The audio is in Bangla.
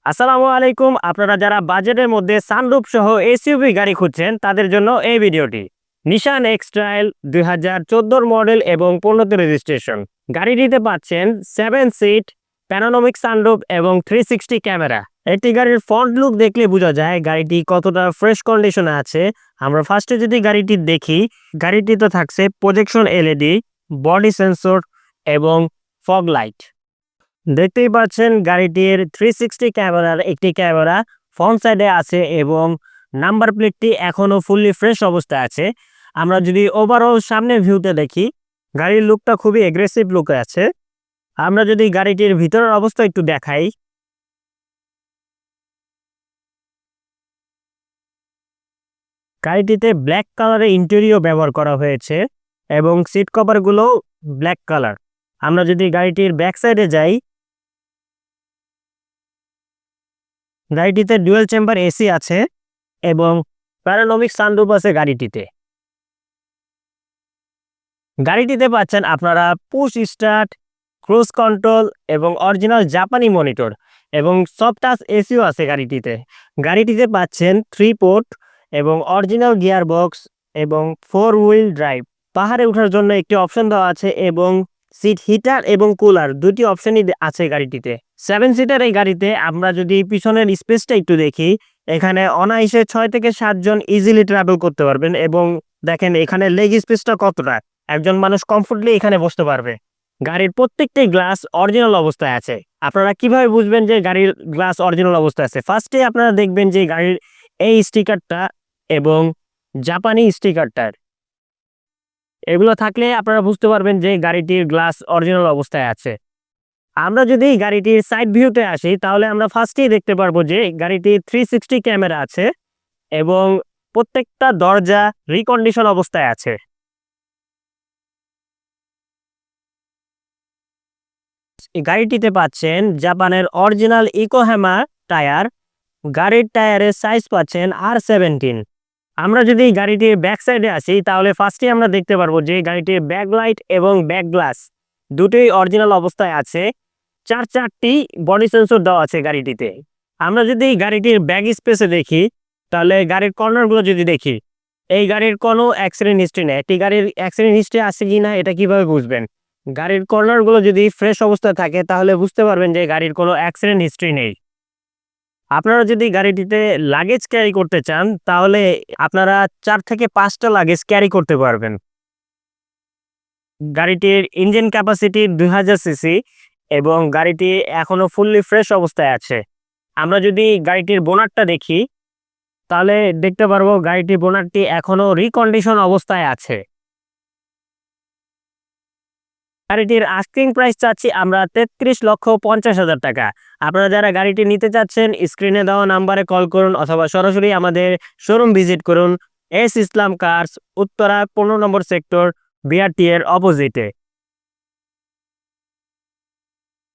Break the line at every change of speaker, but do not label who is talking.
আসসালামু আলাইকুম। আপনারা যারা বাজেটের মধ্যে সানরুফ সহ এসইউভি গাড়ি খুঁজছেন তাদের জন্য এই ভিডিওটি। নিশান এক্স-ট্রাইল 2014 মডেল এবং 15তে রেজিস্ট্রেশন। গাড়িটিতে পাচ্ছেন 7 সিট, প্যানোরামিক সানরুফ এবং 360 ক্যামেরা। একটি গাড়ির ফ্রন্ট লুক দেখলে বোঝা যায় গাড়িটি কতটা ফ্রেশ কন্ডিশনে আছে। আমরা ফার্স্টে যদি গাড়িটি দেখি, গাড়িটিতে থাকছে প্রজেকশন এলইডি, বডি সেন্সর এবং ফগ লাইট। দেখতেই পাচ্ছেন গাড়িটির 360 ক্যামেরার একটি ক্যামেরা ফ্রন্ট সাইডে আছে এবং নাম্বার প্লেটটি এখনো ফুললি ফ্রেশ অবস্থায় আছে। আমরা যদি ওভারঅল সামনের ভিউতে দেখি, গাড়ির লুকটা খুবই এগ্রেসিভ লুকে আছে। আমরা যদি গাড়িটির ভিতরের অবস্থা একটু দেখাই, গাড়িটিতে ব্ল্যাক কালারের ইন্টেরিয়র ব্যবহার করা হয়েছে এবং সিট কভারগুলো ব্ল্যাক কালার। আমরা যদি গাড়িটির ব্যাক সাইডে যাই, গাড়িটিতে ডুয়েল চেম্বার এসি আছে এবং প্যানোরামিক সানরুফ আছে গাড়িটিতে। গাড়িটিতে পাচ্ছেন আপনারা পুশ স্টার্ট, ক্রুজ কন্ট্রোল এবং অরিজিনাল জাপানি মনিটর এবং সফট টাচ এসিও আছে গাড়িটিতে। গাড়িটিতে পাচ্ছেন 3 পোর্ট এবং অরিজিনাল গিয়ার বক্স এবং 4 হুইল ড্রাইভ। পাহাড়ে ওঠার জন্য একটি অপশন দেওয়া আছে এবং সিট হিটার এবং কুলার দুটি অপশনই আছে গাড়িটিতে। 7 সিটার এই গাড়িতে আমরা যদি পিছনের স্পেসটা একটু দেখি, এখানে অনায়াসে 6 থেকে 7 জন ইজিলি ট্রাভেল করতে পারবেন এবং দেখেন এখানে লেগ স্পেসটা কতটা, একজন মানুষ কমফোর্টলি এখানে বসতে পারবে। গাড়ির প্রত্যেকটি গ্লাস অরিজিনাল অবস্থায় আছে। আপনারা কিভাবে বুঝবেন যে গাড়ির গ্লাস অরিজিনাল অবস্থায় আছে? ফার্স্টে আপনারা দেখবেন যে গাড়ির এই স্টিকারটা এবং জাপানি স্টিকারটার, এগুলো থাকলে আপনারা বুঝতে পারবেন যে গাড়িটির গ্লাস অরিজিনাল অবস্থায় আছে। আমরা যদি গাড়িটির সাইড ভিউতে আসি, তাহলে আমরা ফার্স্টেই দেখতে পারবো যে গাড়িটির 360 ক্যামেরা আছে এবং প্রত্যেকটা দরজা রিকন্ডিশন অবস্থায় আছে। এই গাড়িটিতে পাচ্ছেন জাপানের অরিজিনাল ইকোহ্যামা টায়ার। গাড়ির টায়ারের সাইজ পাচ্ছেন R17। আমরা যদি গাড়িটির ব্যাক সাইডে আসি, তাহলে ফার্স্টে আমরা দেখতে পারবো যে গাড়িটির ব্যাক লাইট এবং ব্যাক গ্লাস দুটোই অরিজিনাল অবস্থায় আছে। 4টি বডি সেন্সর দেওয়া আছে গাড়িটিতে। আমরা যদি গাড়িটির ব্যাক স্পেসে দেখি, তাহলে গাড়ির কর্নারগুলো যদি দেখি, এই গাড়ির কোনো অ্যাক্সিডেন্ট হিস্ট্রি নেই। একটি গাড়ির অ্যাক্সিডেন্ট হিস্ট্রি আছে কি না এটা কিভাবে বুঝবেন? গাড়ির কর্নারগুলো যদি ফ্রেশ অবস্থায় থাকে তাহলে বুঝতে পারবেন যে গাড়ির কোনো অ্যাক্সিডেন্ট হিস্ট্রি নেই। আপনারা যদি গাড়িটিতে লাগেজ ক্যারি করতে চান, তাহলে আপনারা 4 থেকে 5টা লাগেজ ক্যারি করতে পারবেন। গাড়িটির ইঞ্জিন ক্যাপাসিটি 2000 সিসি এবং গাড়িটি এখনো ফুললি ফ্রেশ অবস্থায় আছে। আমরা যদি গাড়িটির বোনারটা দেখি, তাহলে দেখতে পারবো গাড়িটির বোনারটি এখনো রিকন্ডিশন অবস্থায় আছে। গাড়িটির আস্কিং প্রাইস চাচ্ছি আমরা 33,50,000 টাকা। আপনারা যারা গাড়িটি নিতে চাচ্ছেন, স্ক্রিনে দেওয়া নাম্বারে কল করুন অথবা সরাসরি আমাদের শোরুম ভিজিট করুন। এস ইসলাম কার্স, উত্তরা 15 নম্বর সেক্টর, বিআরটি এর অপোজিটে।